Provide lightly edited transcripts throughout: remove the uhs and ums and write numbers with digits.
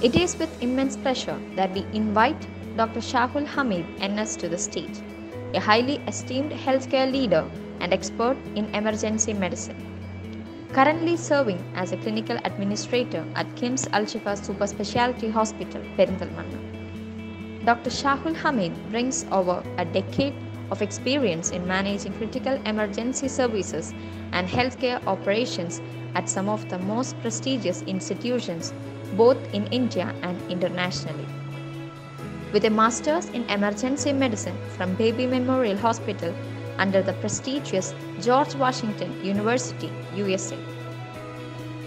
It is with immense pleasure that we invite Dr. Shahul Hameed NS to the stage, a highly esteemed healthcare leader and expert in emergency medicine. Currently serving as a clinical administrator at KIMS Alshifa Super Specialty Hospital, Perinthalmanna. Dr. Shahul Hameed brings over a decade of experience in managing critical emergency services and healthcare operations at some of the most prestigious institutions both in India and internationally. With a master's in emergency medicine from Baby Memorial Hospital under the prestigious George Washington University, USA,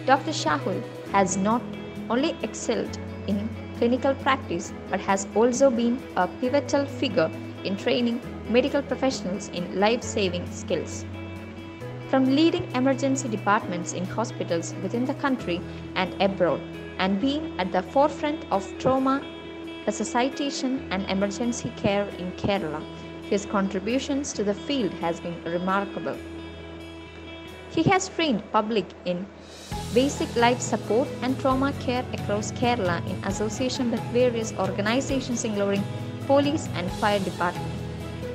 Dr. Shahul has not only excelled in clinical practice but has also been a pivotal figure in training medical professionals in life-saving skills. From leading emergency departments in hospitals within the country and abroad, and being at the forefront of trauma resuscitation and emergency care in Kerala, his contributions to the field has been remarkable. He has trained public in basic life support and trauma care across Kerala in association with various organizations including police and fire department.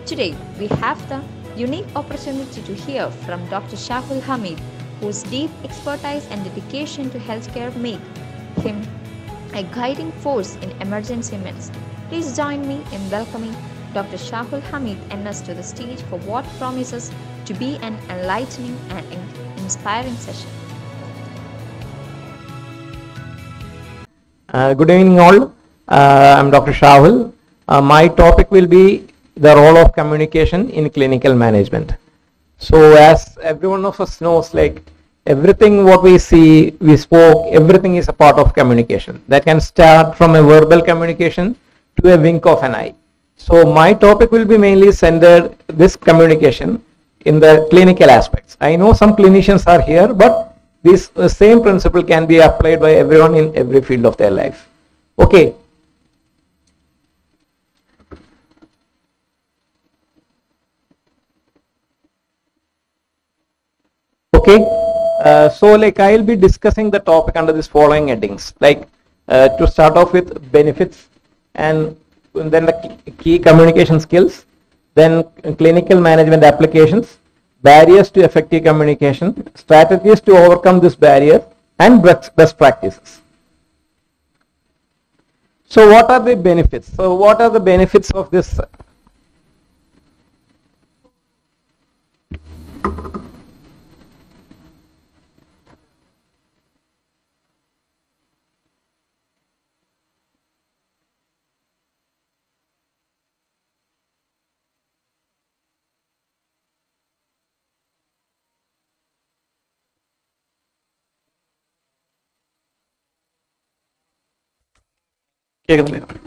Today, we have the unique opportunity to hear from Dr. Shahul Hameed, whose deep expertise and dedication to healthcare make him a guiding force in emergency medicine. Please join me in welcoming Dr. Shahul Hameed NS to the stage for what promises to be an enlightening and inspiring session. Good evening all. I'm Dr. Shahul. My topic will be the role of communication in clinical management. So as every one of us knows, like everything what we see, we spoke, everything is a part of communication. That can start from a verbal communication to a wink of an eye. So my topic will be mainly centered this communication in the clinical aspects. I know some clinicians are here, but this same principle can be applied by everyone in every field of their life. Okay. Okay. So like I'll be discussing the topic under this following headings, like to start off with benefits, and then the key communication skills, then clinical management applications, barriers to effective communication, strategies to overcome this barrier, and best practices. So what are the benefits? So what are the benefits of this?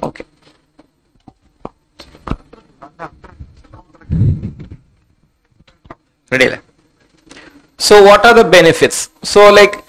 Okay. Ready? So what are the benefits? So like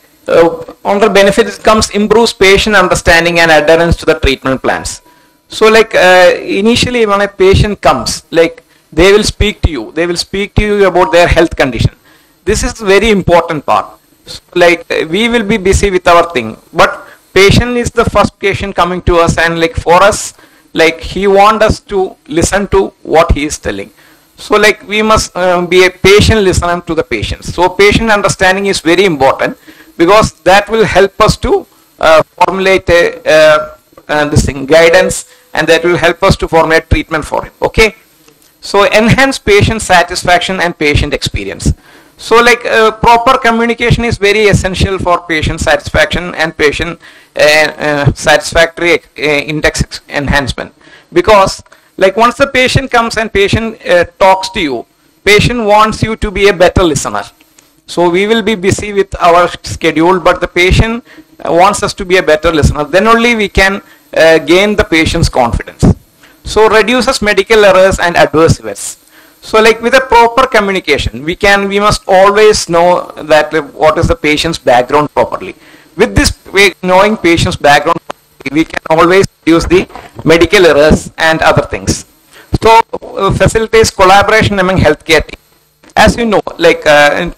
under benefits comes improves patient understanding and adherence to the treatment plans. So like initially when a patient comes, like they will speak to you. They will speak to you about their health condition. This is very important part. So like we will be busy with our thing, but patient is the first patient coming to us, and like for us, like he wants us to listen to what he is telling. So like we must be a patient listener to the patients. So patient understanding is very important because that will help us to formulate this thing, guidance, and that will help us to formulate treatment for him. Okay. So enhance patient satisfaction and patient experience. So like proper communication is very essential for patient satisfaction and patient satisfactory index enhancement, because like once the patient comes and patient talks to you, patient wants you to be a better listener. So we will be busy with our schedule, but the patient wants us to be a better listener. Then only we can gain the patient's confidence. So reduces medical errors and adverse events. So like with a proper communication, we must always know that what is the patient's background properly. With this knowing patient's background, we can always reduce the medical errors and other things. So facilitates collaboration among healthcare teams. As you know, like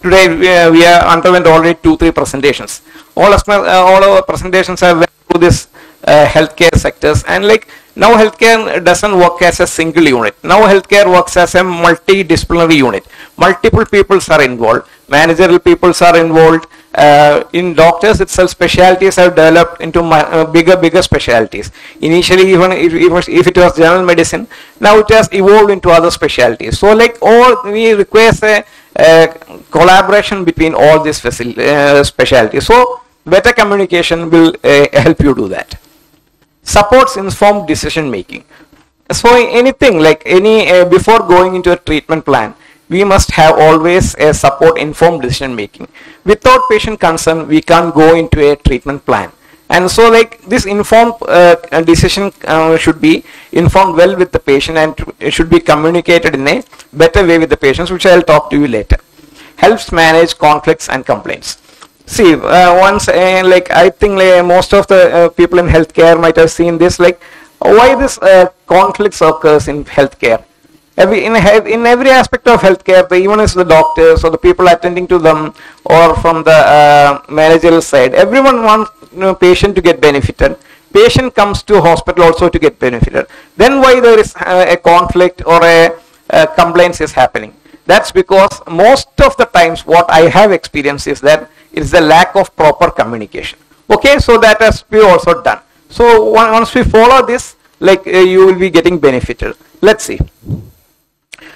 today we are underwent already 2-3 presentations. All our presentations have went through this healthcare sectors. And like now healthcare doesn't work as a single unit. Now healthcare works as a multidisciplinary unit. Multiple peoples are involved. Managerial peoples are involved. In doctors itself, specialties have developed into bigger specialties. Initially, even if it was general medicine, now it has evolved into other specialties. So like we require a collaboration between all these specialties. So better communication will help you do that. Supports informed decision making. So anything like before going into a treatment plan, we must have always a support informed decision making. Without patient consent, we can't go into a treatment plan. And so like this informed decision should be informed well with the patient, and it should be communicated in a better way with the patients, which I'll talk to you later. Helps manage conflicts and complaints. See, like I think most of the people in healthcare might have seen this, like why this conflicts occurs in healthcare. In every aspect of healthcare, even as the doctors or the people attending to them, or from the managerial side, everyone wants patient to get benefited. Patient comes to hospital also to get benefited. Then why there is a conflict or a complaints is happening? That's because most of the times what I have experienced is that it is the lack of proper communication. Okay, so that has to be also done. So once we follow this, like you will be getting benefited. Let's see.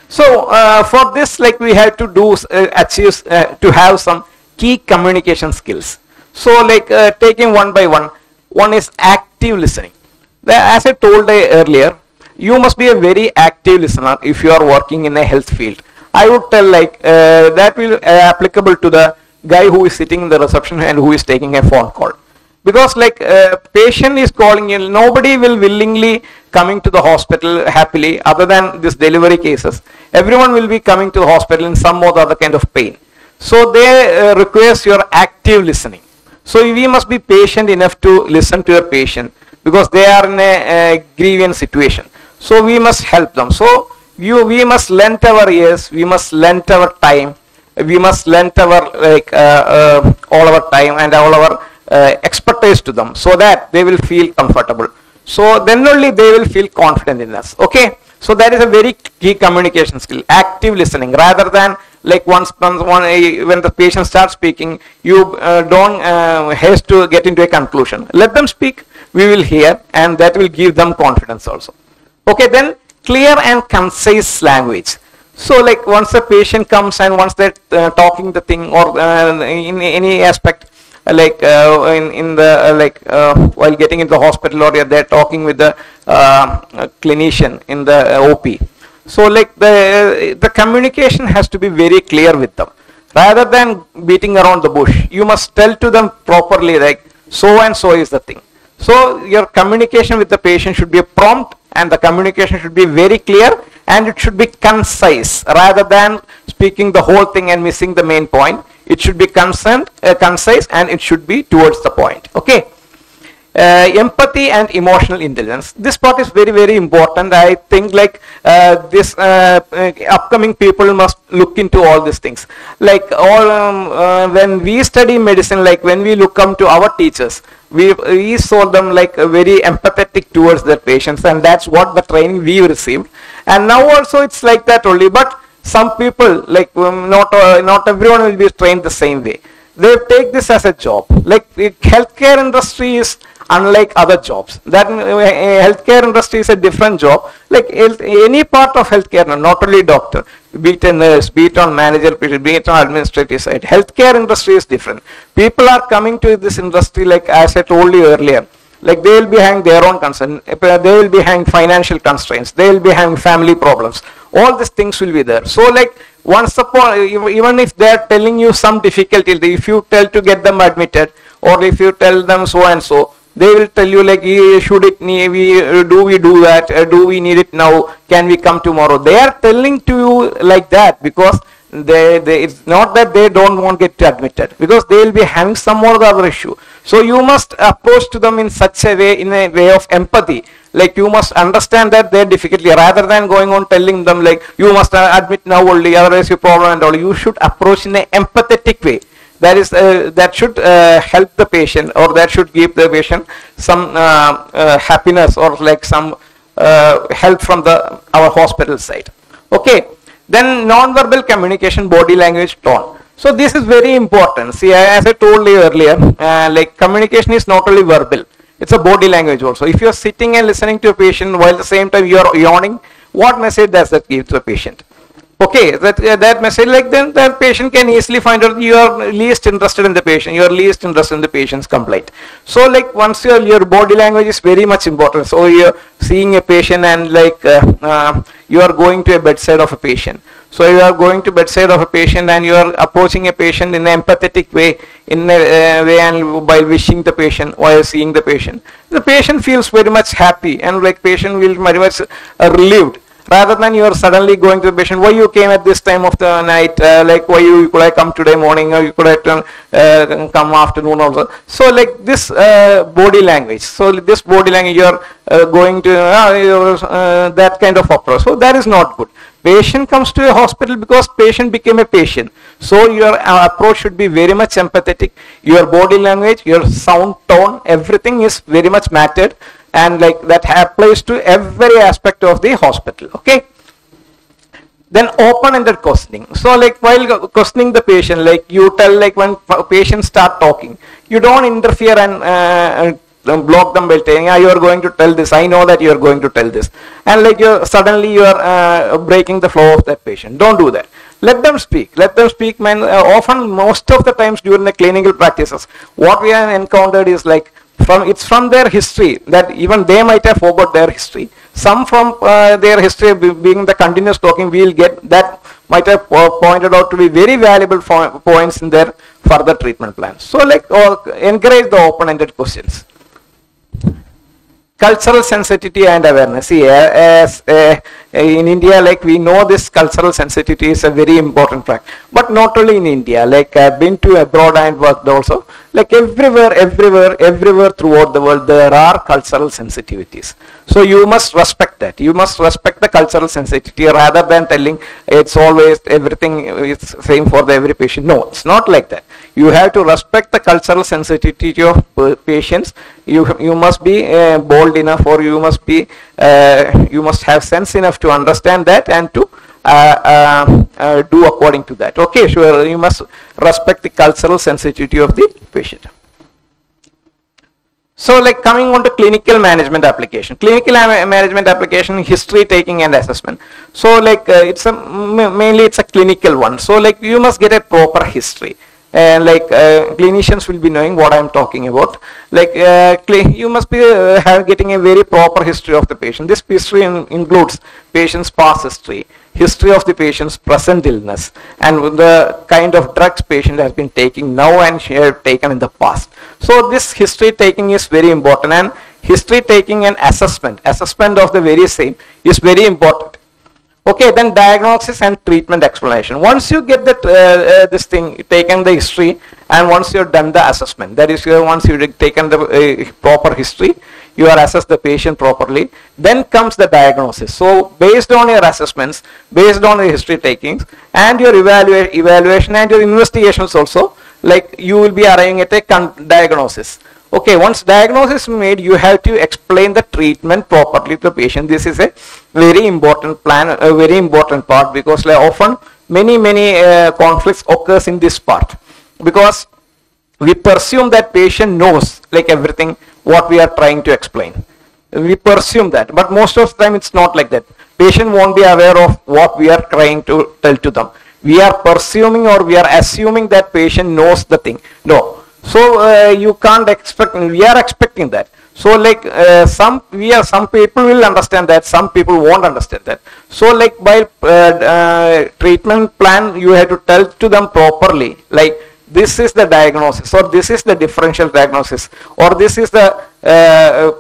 So for this, like we have to do achieve to have some key communication skills. So like taking one by one, one is active listening. As I told earlier, you must be a very active listener if you are working in a health field. I would tell like that will applicable to the guy who is sitting in the reception and who is taking a phone call. Because like patient is calling you, nobody will willingly coming to the hospital happily other than this delivery cases. Everyone will be coming to the hospital in some or the other kind of pain. So they request your active listening. So we must be patient enough to listen to your patient because they are in a grievous situation. So we must help them. So we must lend our ears, we must lend our time, we must lend our all our time and all our expertise to them, so that they will feel comfortable. So then only they will feel confident in us. Okay, so that is a very key communication skill, active listening, rather than like when the patient starts speaking, you don't haste to get into a conclusion. Let them speak, we will hear, and that will give them confidence also. Okay, then clear and concise language. So like once the patient comes and once they're talking the thing, or in any aspect, like while getting into the hospital, or they're talking with the clinician in the OP. So like the communication has to be very clear with them, rather than beating around the bush. You must tell to them properly, like so and so is the thing. So your communication with the patient should be prompt, and the communication should be very clear, and it should be concise, rather than speaking the whole thing and missing the main point. It should be concise, and it should be towards the point. Okay. Empathy and emotional intelligence. This part is very, very important. I think like this upcoming people must look into all these things. Like when we study medicine, like when we come to our teachers, we saw them like very empathetic towards their patients, and that's what the training we received. And now also it's like that only, but some people, like not everyone will be trained the same way. They take this as a job. Like the healthcare industry is unlike other jobs. That healthcare industry is a different job. Like any part of healthcare, not only doctor, be it a nurse, be it on manager, be it on administrative side. Healthcare industry is different. People are coming to this industry, like as I told you earlier, like they will be having their own concern, they will be having financial constraints, they will be having family problems. All these things will be there. So like once upon, even if they are telling you some difficulty, if you tell to get them admitted, or if you tell them so and so, they will tell you like, should it need, do we do that, do we need it now, can we come tomorrow? They are telling to you like that because it's not that they don't want to get admitted, because they will be having some more other issue. So you must approach to them in such a way, in a way of empathy. Like you must understand that their difficulty, rather than going on telling them like you must admit now only, otherwise your problem and all. You should approach in an empathetic way. that is that should help the patient, or that should give the patient some happiness, or like some help from our hospital side. Okay, then non-verbal communication, body language, tone. So this is very important. See, as I told you earlier, like communication is not only verbal, it's a body language also. If you are sitting and listening to a patient while at the same time you are yawning, what message does that give to the patient? Okay, that message, like, then the patient can easily find out you are least interested in the patient, you are least interested in the patient's complaint. So like once your body language is very much important. So you're seeing a patient and like you are going to a bedside of a patient. So you are going to bedside of a patient and you are approaching a patient in an empathetic way, in a way, and by wishing the patient while seeing the patient feels very much happy, and like patient will very much relieved. Rather than you are suddenly going to the patient, why you came at this time of the night, like why you could have come today morning, or you could have come afternoon also. So like this body language, so this body language you are going to that kind of approach. So that is not good. Patient comes to a hospital because patient became a patient. So your approach should be very much empathetic. Your body language, your sound, tone, everything is very much mattered. And like that applies to every aspect of the hospital. Okay. Then open-ended questioning. So like while questioning the patient, like you tell, like when patients start talking, you don't interfere and block them by saying, you are going to tell this, I know that you are going to tell this, and like suddenly you are breaking the flow of that patient. Don't do that. Let them speak. Let them speak. Man, often, most of the times during the clinical practices, what we have encountered is like, it's from their history that even they might have forgot their history. Some from their history being the continuous talking, we will get that might have pointed out to be very valuable points in their further treatment plans. So like encourage the open-ended questions. Cultural sensitivity and awareness. See, in India, like we know this cultural sensitivity is a very important fact. But not only in India, like I've been to abroad and worked also, like everywhere throughout the world, there are cultural sensitivities. So you must respect that. You must respect the cultural sensitivity rather than telling it's always everything is same for every patient. No, it's not like that. You have to respect the cultural sensitivity of patients. You must be bold enough, or you must be you must have sense enough to understand that and to do according to that. Okay, sure. You must respect the cultural sensitivity of the patient. So like coming on to clinical management application. Clinical management application, history taking and assessment. So like it's mainly it's a clinical one. So like you must get a proper history. And like clinicians will be knowing what I am talking about. Like you must be getting a very proper history of the patient. This history includes patient's past history, history of the patient's present illness, and the kind of drugs patient has been taking now and she has taken in the past. So this history taking is very important, and history taking and assessment of the very same is very important. Okay, then diagnosis and treatment explanation. Once you get that this thing, taken the history, and once you've done the assessment, that is, once you've taken the proper history, you are assessed the patient properly, then comes the diagnosis. So based on your assessments, based on your history takings, and your evaluation and your investigations also, like you will be arriving at a diagnosis. Okay, once diagnosis is made, you have to explain the treatment properly to the patient. This is a very important plan, a very important part, because like often many conflicts occurs in this part, because we presume that patient knows like everything what we are trying to explain. We presume that, but most of the time it's not like that. Patient won't be aware of what we are trying to tell to them. We are presuming, or we are assuming that patient knows the thing. No. So you can't expect, we are expecting that. So like some people will understand that, some people won't understand that. So like by treatment plan, you have to tell to them properly, like this is the diagnosis, or this is the differential diagnosis, or this is the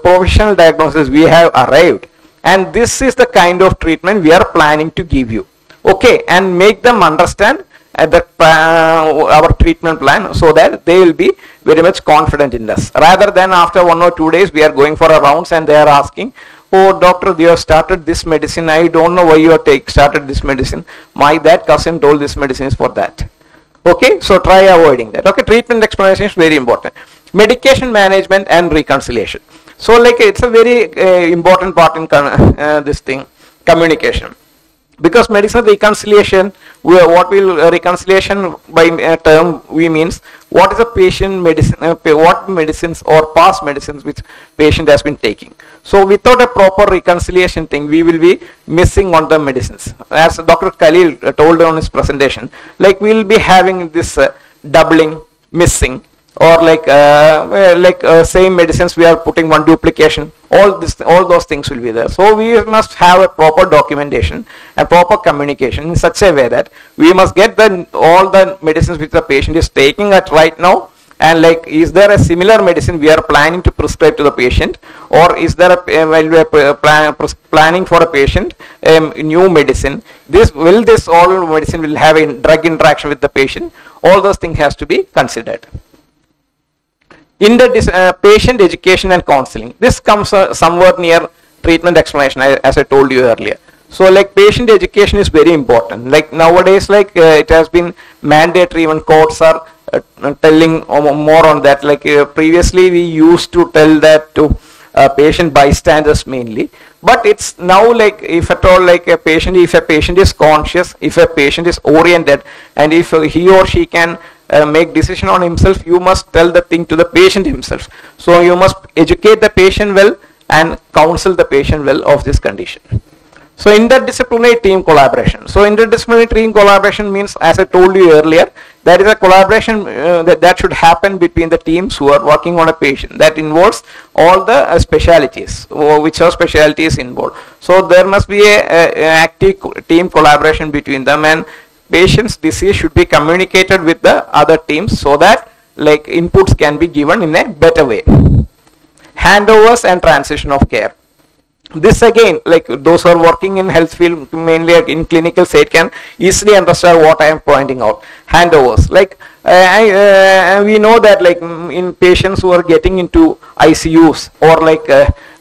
provisional diagnosis we have arrived, and this is the kind of treatment we are planning to give you. Okay, and make them understand at the our treatment plan, so that they will be very much confident in us, rather than after 1 or 2 days we are going for a rounds and they are asking, oh doctor, you have started this medicine, I don't know why you have started this medicine, my that cousin told this medicine is for that. Okay, so try avoiding that. Okay, treatment explanation is very important. Medication management and reconciliation. So like it's a very important part in this thing, communication. Because medicine reconciliation, what will reconciliation by term we means what is a patient medicine, what medicines or past medicines which patient has been taking. So without a proper reconciliation thing, we will be missing on the medicines. As Dr. Khalil told on his presentation, like we will be having this doubling, missing, or like same medicines we are putting one duplication. All those things will be there. So we must have a proper documentation and proper communication in such a way that we must get all the medicines which the patient is taking at right now, and like is there a similar medicine we are planning to prescribe to the patient, or is there a while we are planning for a patient new medicine, this all medicine will have a drug interaction with the patient. All those things has to be considered. In the patient education and counseling, this comes somewhat near treatment explanation, as I told you earlier. So like patient education is very important. Like nowadays, like it has been mandatory, even courts are telling more on that. Like previously we used to tell that to patient bystanders mainly, but it's now like if at all like if a patient is conscious, if a patient is oriented, and if he or she can make decision on himself, you must tell the thing to the patient himself. So you must educate the patient well and counsel the patient well of this condition. So interdisciplinary team collaboration. So interdisciplinary team collaboration means, as I told you earlier, there is a collaboration that should happen between the teams who are working on a patient. That involves all the specialities, which are specialities involved. So there must be a active team collaboration between them, and patient's disease should be communicated with the other teams so that like inputs can be given in a better way. Handovers and transition of care. This again, like those who are working in health field, mainly in clinical side, can easily understand what I am pointing out. Handovers, like we know that like in patients who are getting into ICUs or like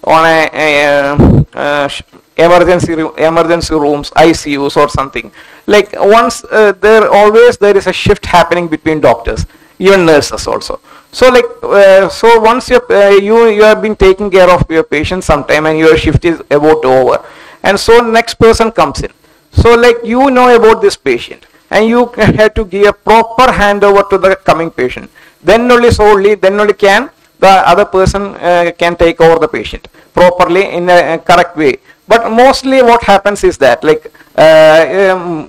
on emergency rooms, ICUs or something, like once there is a shift happening between doctors, even nurses also. So like so once you have been taking care of your patient sometime and your shift is about over, and so next person comes in. So like you know about this patient and you have to give a proper handover to the coming patient. Then only can the other person can take over the patient properly in a correct way. But mostly what happens is that like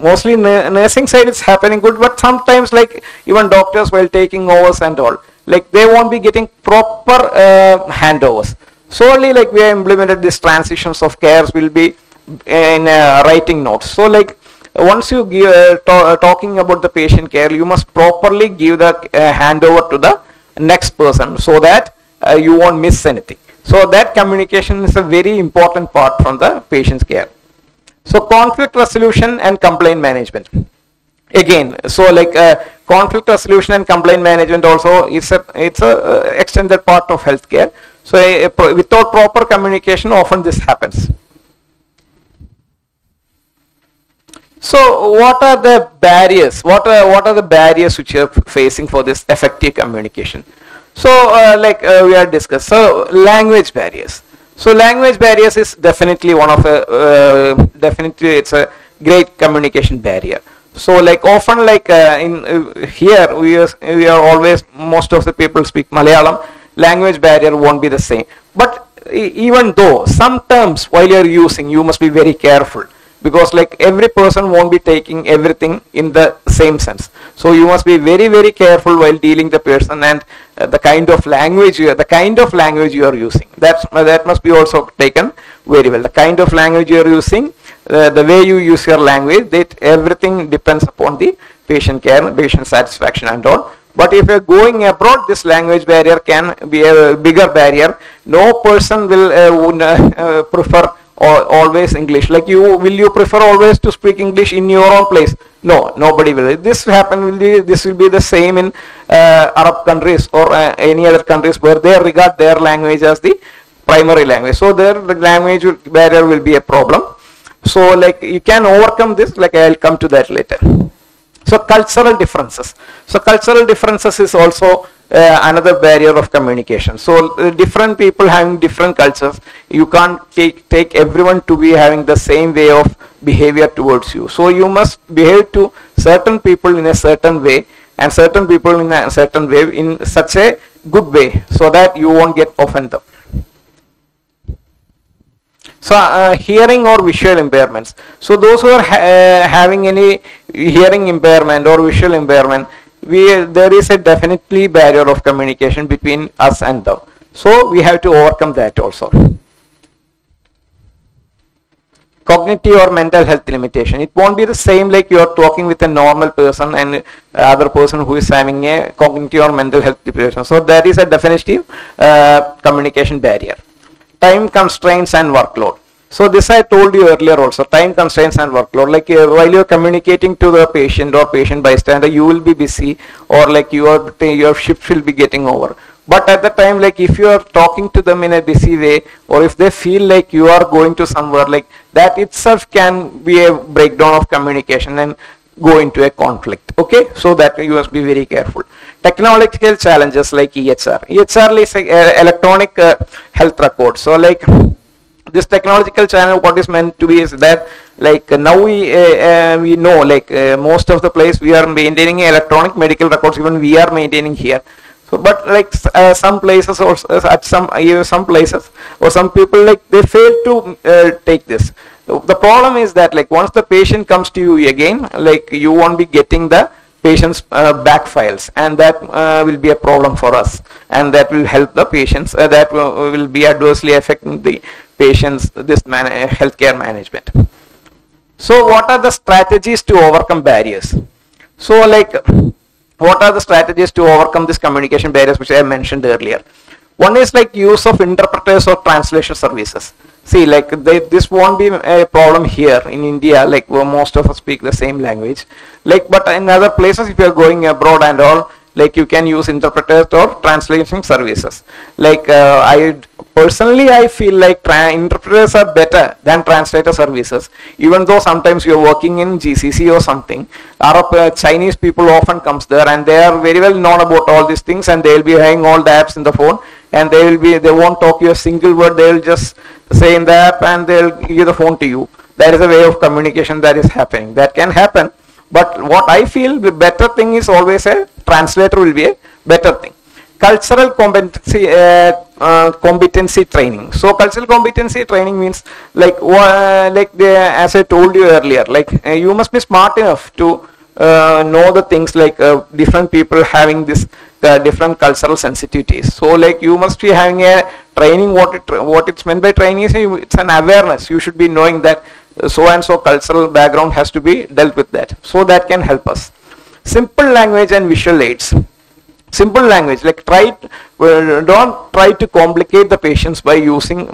mostly nursing side is happening good, but sometimes like even doctors while taking overs and all, like they won't be getting proper handovers. Solely like we have implemented these transitions of cares will be in writing notes. So like once you give talking about the patient care, you must properly give the handover to the next person so that you won't miss anything. So that communication is a very important part from the patient's care. So conflict resolution and complaint management. Again, so like conflict resolution and complaint management also it's a extended part of healthcare. So without proper communication, often this happens. So what are the barriers? What are the barriers which you are facing for this effective communication? So we have discussed. So language barriers. So language barriers is definitely one of definitely it's a great communication barrier. So like often like in here we are always, most of the people speak Malayalam. Language barrier won't be the same. But even though some terms while you are using, you must be very careful, because like every person won't be taking everything in the same sense. So you must be very, very careful while dealing the person, and the kind of language you are using. That must be also taken very well. The kind of language you are using, the way you use your language, that everything depends upon the patient care, patient satisfaction and all. But if you are going abroad, this language barrier can be a bigger barrier. No person will prefer always English. Like will you prefer always to speak English in your own place? No, nobody will. This will be the same in Arab countries or any other countries where they regard their language as the primary language. So their language barrier will be a problem. So like you can overcome this, like I'll come to that later. So cultural differences. So cultural differences is also another barrier of communication. So different people having different cultures, you can't take everyone to be having the same way of behavior towards you. So you must behave to certain people in a certain way and certain people in a certain way, in such a good way, so that you won't get offended. So hearing or visual impairments. So those who are having any hearing impairment or visual impairment, there is a definitely barrier of communication between us and them. So we have to overcome that also. Cognitive or mental health limitation. It won't be the same like you are talking with a normal person and other person who is having a cognitive or mental health limitation. So there is a definitive communication barrier. Time constraints and workload. So this I told you earlier also, time constraints and workload. Like while you are communicating to the patient or patient bystander, you will be busy, or like your shift will be getting over. But at the time, like if you are talking to them in a busy way, or if they feel like you are going to somewhere, like that itself can be a breakdown of communication and go into a conflict. Okay, so that you must be very careful. Technological challenges like EHR. EHR is electronic health record. So like this technological channel, what is meant to be is that like now we know like most of the place we are maintaining electronic medical records, even we are maintaining here. So but like some places or at some places or some people, like they fail to take this. The problem is that like once the patient comes to you again, like you won't be getting the patient's back files, and that will be a problem for us, and that will help the patients, that will be adversely affecting the patients, this healthcare management. So what are the strategies to overcome barriers? So like what are the strategies to overcome this communication barriers which I mentioned earlier? One is like use of interpreters or translation services. See, like this won't be a problem here in India, like where most of us speak the same language. Like, but in other places, if you are going abroad and all, like you can use interpreters or translation services. Like I feel like interpreters are better than translator services, even though sometimes you are working in GCC or something. Arab Chinese people often comes there, and they are very well known about all these things, and they will be having all the apps in the phone, and they won't talk you a single word. They will just say in the app and they will give the phone to you. That is a way of communication that is happening. That can happen. But what I feel the better thing is always a translator will be a better thing. Cultural competency training. So cultural competency training means like as I told you earlier, like you must be smart enough to know the things like different people having this different cultural sensitivities. So like you must be having a training. What it's meant by training is it's an awareness. You should be knowing that so and so cultural background has to be dealt with that. So that can help us. Simple language and visual aids. Simple language, like don't try to complicate the patients by using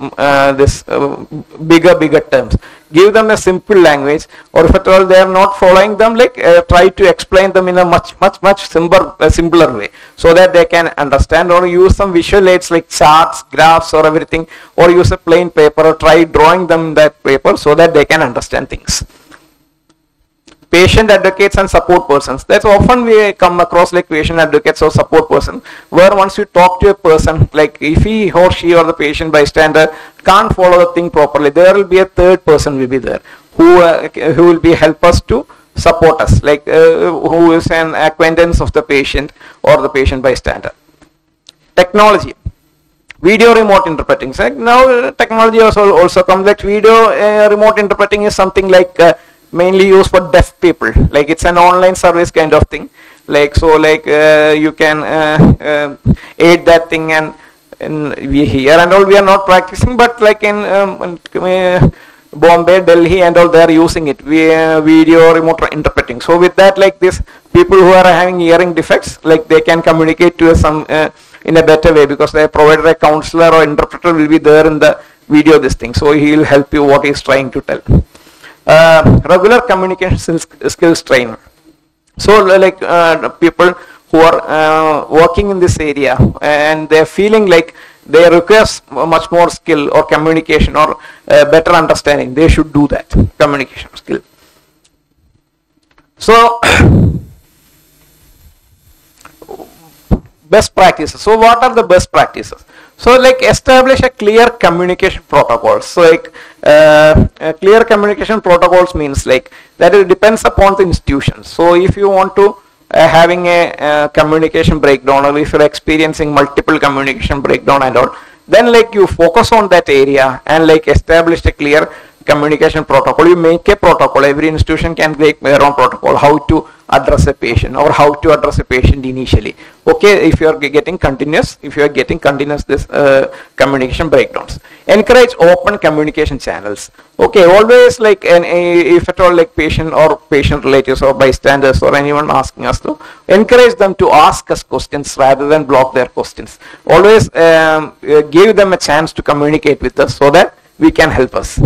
this bigger terms. Give them a simple language, or if at all they are not following them, like try to explain them in a much simpler way, so that they can understand, or use some visual aids like charts, graphs or everything, or use a plain paper, or try drawing them in that paper so that they can understand things. Patient advocates and support persons. That's often we come across like patient advocates or support person, where once you talk to a person, like if he or she or the patient bystander can't follow the thing properly, there will be a third person will be there who will be help us to support us, like who is an acquaintance of the patient or the patient bystander. Technology. Video remote interpreting. So now technology also comes, like video remote interpreting is something like mainly used for deaf people, like it's an online service kind of thing, like so like you can aid that thing, and we here and all we are not practicing, but like in Bombay, Delhi and all they are using it, video remote interpreting. So with that, like this people who are having hearing defects, like they can communicate to some in a better way, because they provided a counselor or interpreter will be there in the video this thing, so he will help you what he is trying to tell. Regular communication skills trainer. So like people who are working in this area and they're feeling like they require much more skill or communication or better understanding, they should do that communication skill. So best practices. So what are the best practices? So like establish a clear communication protocols. So like clear communication protocols means like that it depends upon the institution. So if you want to having a communication breakdown, or if you're experiencing multiple communication breakdown and all, then like you focus on that area and like establish a clear communication protocol. You make a protocol. Every institution can make their own protocol how to address a patient or how to address a patient initially. Okay, if you are getting continuous, this communication breakdowns. Encourage open communication channels. Okay, always like if at all like patient or patient relatives or bystanders or anyone asking us to, encourage them to ask us questions rather than block their questions. Always give them a chance to communicate with us so that we can help us.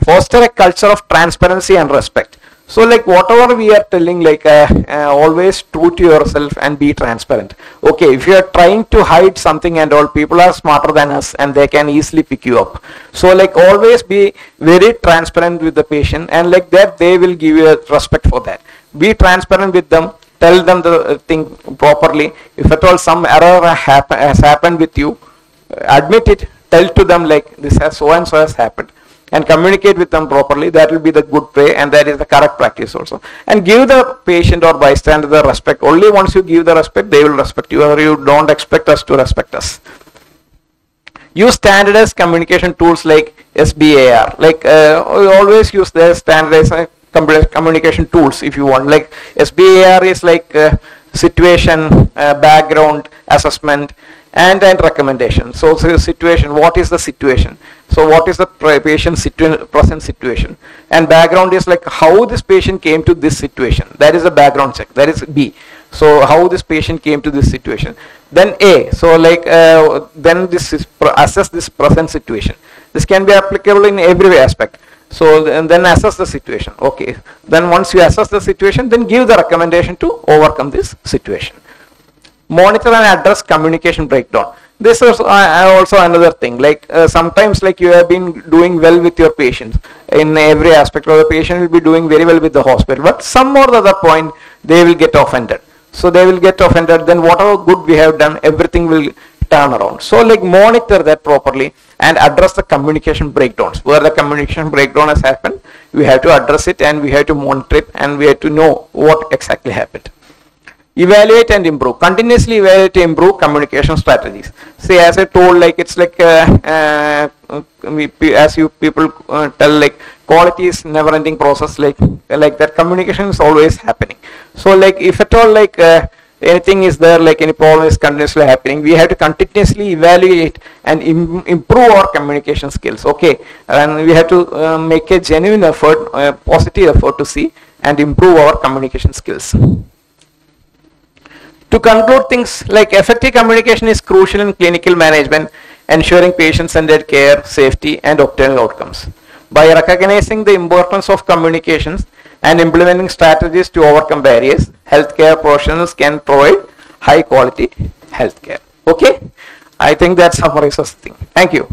Foster a culture of transparency and respect. So like whatever we are telling, like always true to yourself and be transparent. Okay, if you are trying to hide something and all, people are smarter than us and they can easily pick you up. So like always be very transparent with the patient, and like that they will give you a respect for that. Be transparent with them. Tell them the thing properly. If at all some error has happened with you, admit it. Tell to them like this has so and so has happened, and communicate with them properly. That will be the good way, and that is the correct practice also. And give the patient or bystander the respect. Only once you give the respect, they will respect you, or you don't expect us to respect us. Use standardized communication tools like SBAR. Like always use the standardized communication tools if you want. Like SBAR is like situation, background, assessment, and recommendation. So situation, what is the situation? So what is the patient's present situation? And background is like how this patient came to this situation. That is a background check. That is B. So how this patient came to this situation. Then A. So like then this is assess this present situation. This can be applicable in every aspect. So then assess the situation. Okay. Then once you assess the situation, then give the recommendation to overcome this situation. Monitor and address communication breakdown. This is also another thing. Like sometimes like you have been doing well with your patients in every aspect, or the patient will be doing very well with the hospital, but some or the other point they will get offended. So they will get offended. Then whatever good we have done, everything will turn around. So like monitor that properly and address the communication breakdowns. Where the communication breakdown has happened, we have to address it, and we have to monitor it, and we have to know what exactly happened. Evaluate and improve. Continuously evaluate and improve communication strategies. See, as I told, like it's like as you people tell, like quality is never-ending process. Like that, communication is always happening. So like if at all like anything is there, like any problem is continuously happening, we have to continuously evaluate and improve our communication skills. Okay, and we have to make a genuine effort, a positive effort to see and improve our communication skills. To conclude things, like effective communication is crucial in clinical management, ensuring patient-centered care, safety, and obtaining outcomes. By recognizing the importance of communications and implementing strategies to overcome barriers, healthcare professionals can provide high-quality healthcare. Okay, I think that summarizes the thing. Thank you.